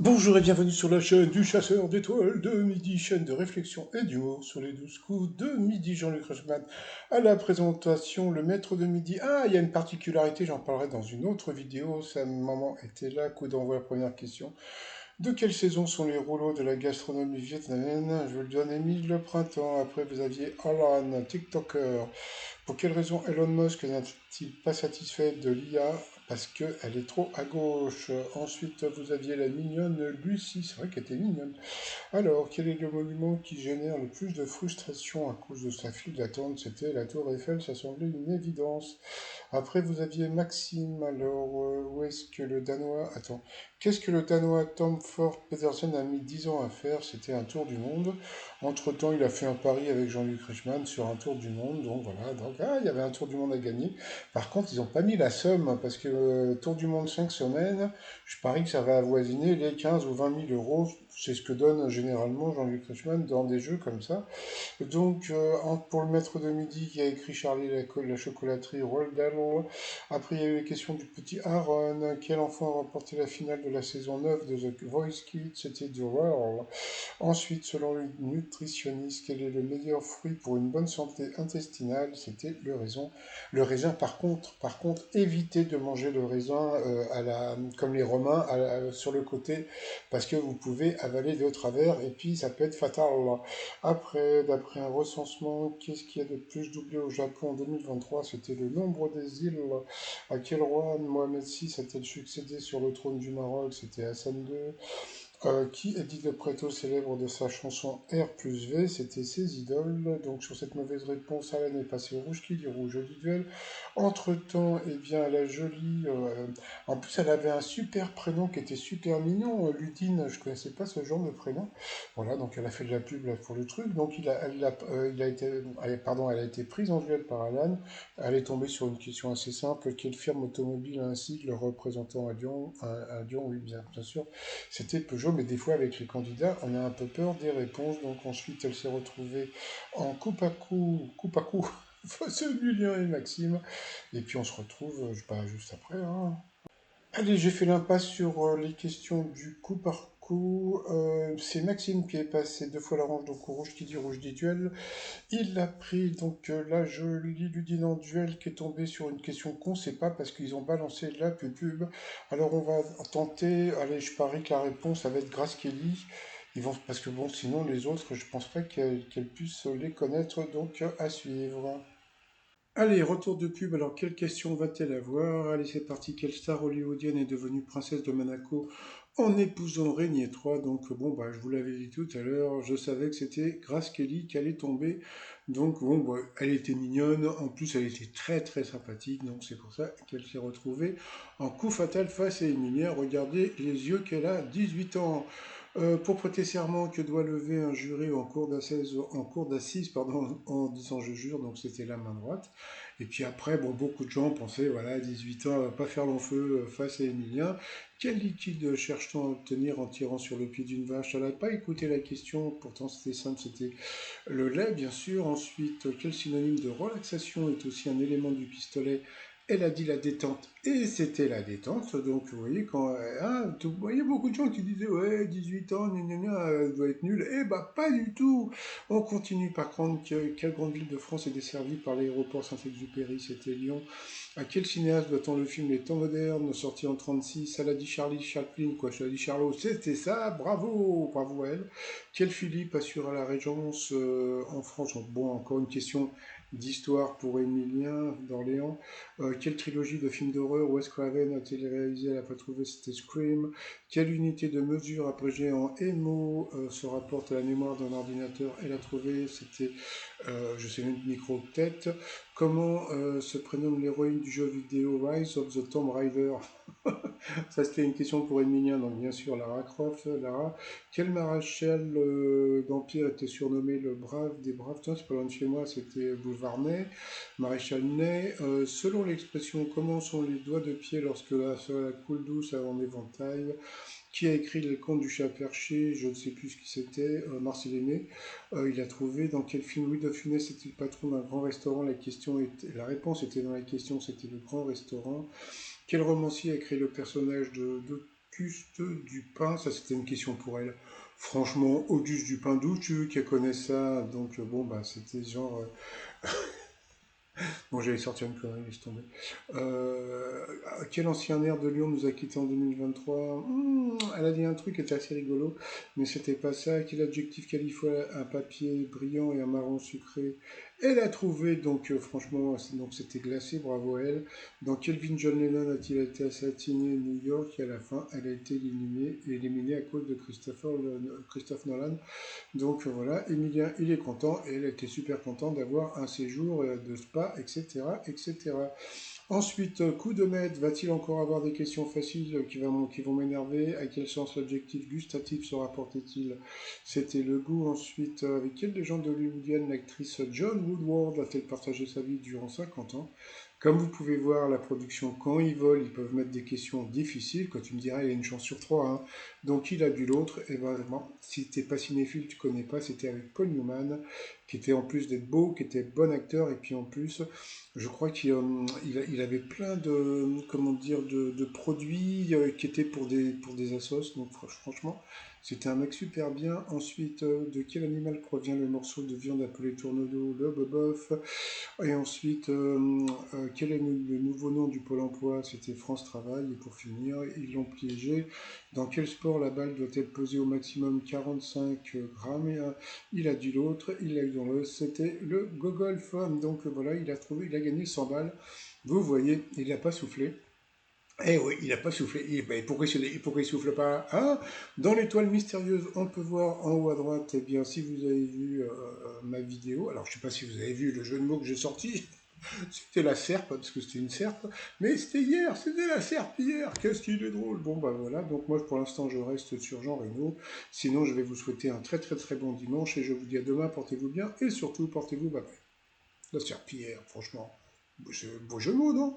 Bonjour et bienvenue sur la chaîne du chasseur d'étoiles de midi, chaîne de réflexion et d'humour sur les 12 coups de midi. Jean-Luc Reichmann à la présentation, le maître de midi. Ah, il y a une particularité, j'en parlerai dans une autre vidéo. Sa maman était là, coup d'envoi, la première question. De quelle saison sont les rouleaux de la gastronomie vietnamienne? Je vous le donne, Émile, le printemps. Après, vous aviez Alan, TikToker. Pour quelle raison Elon Musk n'est-il pas satisfait de l'IA? Parce qu'elle est trop à gauche. Ensuite, vous aviez la mignonne Lucie. C'est vrai qu'elle était mignonne. Alors, quel est le monument qui génère le plus de frustration à cause de sa file d'attente? C'était la Tour Eiffel, ça semblait une évidence. Après, vous aviez Maxime. Alors, où est-ce que le Danois... Attends. Qu'est-ce que le Danois Tom Ford Pedersen a mis 10 ans à faire? C'était un tour du monde. Entre-temps, il a fait un pari avec Jean-Luc Reichmann sur un tour du monde. Donc voilà, donc il y avait un tour du monde à gagner. Par contre, ils n'ont pas mis la somme, parce que tour du monde 5 semaines, je parie que ça va avoisiner les 15 ou 20 000 euros. C'est ce que donne généralement Jean-Luc Reichmann dans des jeux comme ça. Donc, pour le maître de midi qui a écrit Charlie la chocolaterie, Roald Dahl. Après, il y a eu les questions du petit Aaron. Quel enfant a remporté la finale de la saison 9 de The Voice Kids? C'était du Roald. Ensuite, selon le nutritionniste, quel est le meilleur fruit pour une bonne santé intestinale? C'était le raisin. Le raisin, par contre, évitez de manger le raisin comme les Romains sur le côté, parce que vous pouvez avaler de travers et puis ça peut être fatal. Après, d'après un recensement, qu'est-ce qu'il y a de plus doublé au Japon en 2023? C'était le nombre des îles. À quel roi Mohamed VI a-t-il succédé sur le trône du Maroc? C'était Hassan II. Qui est dit le préto célèbre de sa chanson R plus V? C'était ses idoles. Donc sur cette mauvaise réponse, Alan est passé au rouge. Qui dit rouge? Joli duel. Entre-temps, eh bien, la jolie... en plus, elle avait un super prénom qui était super mignon. Ludine, je connaissais pas ce genre de prénom. Voilà, donc elle a fait de la pub là, pour le truc. Donc pardon, elle a été prise en duel par Alan. Elle est tombée sur une question assez simple. Quelle firme automobile a un sigle représentant à Lyon? À Lyon, oui, bien sûr. C'était Peugeot, mais des fois avec les candidats, on a un peu peur des réponses. Donc ensuite, elle s'est retrouvée en coupe à coup face à Julien et Maxime. Et puis on se retrouve juste après, hein. Allez, j'ai fait l'impasse sur les questions du coup par coup. C'est Maxime qui est passé deux fois l'orange, donc au rouge qui dit rouge dit duel. Il a pris donc la jolie Ludine en duel qui est tombée sur une question qu'on ne sait pas parce qu'ils ont balancé la pub. Alors on va tenter, allez, je parie que la réponse ça va être Grace Kelly. Parce que bon, sinon les autres, je pense pas qu'elles puissent les connaître, donc à suivre. Allez, retour de pub. Alors, quelle question va-t-elle avoir? Allez, c'est parti. Quelle star hollywoodienne est devenue princesse de Monaco en épousant Régnier III? Donc, bon, je vous l'avais dit tout à l'heure, je savais que c'était Grace Kelly qui allait tomber. Donc, bon, elle était mignonne. En plus, elle était très, très sympathique. Donc, c'est pour ça qu'elle s'est retrouvée en coup fatal face à Emilia. Regardez les yeux qu'elle a, 18 ans. Pour prêter serment, que doit lever un juré en cours d'assises, pardon, en disant je jure, donc c'était la main droite. Et puis après, bon, beaucoup de gens pensaient, voilà, 18 ans, pas faire long feu face à Emilien. Quel liquide cherche-t-on à obtenir en tirant sur le pied d'une vache? Elle n'a pas écouté la question, pourtant c'était simple, c'était le lait, bien sûr. Ensuite, quel synonyme de relaxation est aussi un élément du pistolet? Elle a dit la détente, et c'était la détente. Donc, vous voyez, vous voyez beaucoup de gens qui disaient, ouais, 18 ans, gna gna gna, elle doit être nulle. Eh bah, pas du tout. On continue par contre. Quelle grande ville de France est desservie par l'aéroport Saint-Exupéry? C'était Lyon. À quel cinéaste doit-on le film Les Temps modernes, sorti en 36? Elle a dit Charlie Chaplin, quoi, je l'ai dit Charlot, c'était ça, bravo, bravo à elle. Quel Philippe assure à la Régence en France? Bon, encore une question d'histoire pour Émilien d'Orléans. Quelle trilogie de films d'horreur Wes Craven a-t-il réalisé? Elle n'a pas trouvé, c'était Scream. Quelle unité de mesure abrégée en EMO se rapporte à la mémoire d'un ordinateur? Elle a trouvé, c'était, je sais même, micro-tête. Comment se prénomme l'héroïne du jeu vidéo Rise of the Tomb Raider? Ça, c'était une question pour Emilien, donc bien sûr Lara Croft. Lara, quel maréchal d'Empire était surnommé le brave des braves? Tiens, c'est pas loin de chez moi, c'était Boulevard Ney, maréchal Ney. Selon l'expression, comment sont les doigts de pied lorsque la coule douce avant éventail? Qui a écrit Les Contes du Chat Perché? Je ne sais plus ce qui c'était. Marcel Aimé. Il a trouvé dans quel film Louis de Funès était le patron d'un grand restaurant? La réponse était dans la question, c'était le grand restaurant. Quel romancier a créé le personnage de Auguste Dupin, ça c'était une question pour elle. Franchement, Auguste Dupin, d'où tu veux qu'elle connaisse ça? Donc bon, bah c'était genre... bon, j'allais sortir une connerie, laisse tomber. Euh, quel ancien air de Lyon nous a quittés en 2023? Elle a dit un truc qui était assez rigolo, mais c'était pas ça. Quel adjectif qualifie un papier brillant et un marron sucré? Elle a trouvé, donc franchement, donc c'était glacé, bravo à elle. Dans quel film John Lennon a-t-il été assassiné à New York et à la fin, elle a été éliminée à cause de Christophe Nolan. Donc voilà, Emilien, il est content et elle était super contente d'avoir un séjour de spa, etc., etc. Ensuite, coup de maître, va-t-il encore avoir des questions faciles qui vont m'énerver? À quel sens l'objectif gustatif se rapportait-il? C'était le goût. Ensuite, avec quelle légende hollywoodienne l'actrice John Woodward a-t-elle partagé sa vie durant 50 ans? Comme vous pouvez voir, la production, quand ils volent, ils peuvent mettre des questions difficiles. Quand tu me diras, il y a une chance sur trois, hein. Donc il a dû l'autre. Et ben, bon, si t'es pas cinéphile, tu connais pas. C'était avec Paul Newman, qui était en plus d'être beau, qui était bon acteur. Et puis en plus, je crois qu'il avait plein de, comment dire, de produits qui étaient pour des assos. Donc franchement, c'était un mec super bien. Ensuite, de quel animal provient le morceau de viande appelé tourneau? Le bobof. Et ensuite, quel est le nouveau nom du Pôle emploi? C'était France Travail. Et pour finir, ils l'ont piégé. Dans quel sport la balle doit-elle peser au maximum 45 grammes? Et, il a dit l'autre, il l'a eu dans le, c'était le Go-Golf. Donc voilà, il a trouvé, il a gagné 100 balles. Vous voyez, il n'a pas soufflé. Eh oui, il n'a pas soufflé. Ben, pourquoi il souffle pas? Hein? Dans l'étoile mystérieuse, on peut voir en haut à droite, eh bien, si vous avez vu ma vidéo, alors je ne sais pas si vous avez vu le jeu de mots que j'ai sorti, c'était la serpe, parce que c'était une serpe, mais c'était la serpe hier, qu'est-ce qu'il est drôle. Bon, bah voilà, donc moi pour l'instant je reste sur Jean Reno, sinon je vais vous souhaiter un très très très bon dimanche, et je vous dis à demain, portez-vous bien, et surtout portez-vous, bah, la serpillière, franchement, beau jeu de mots, non?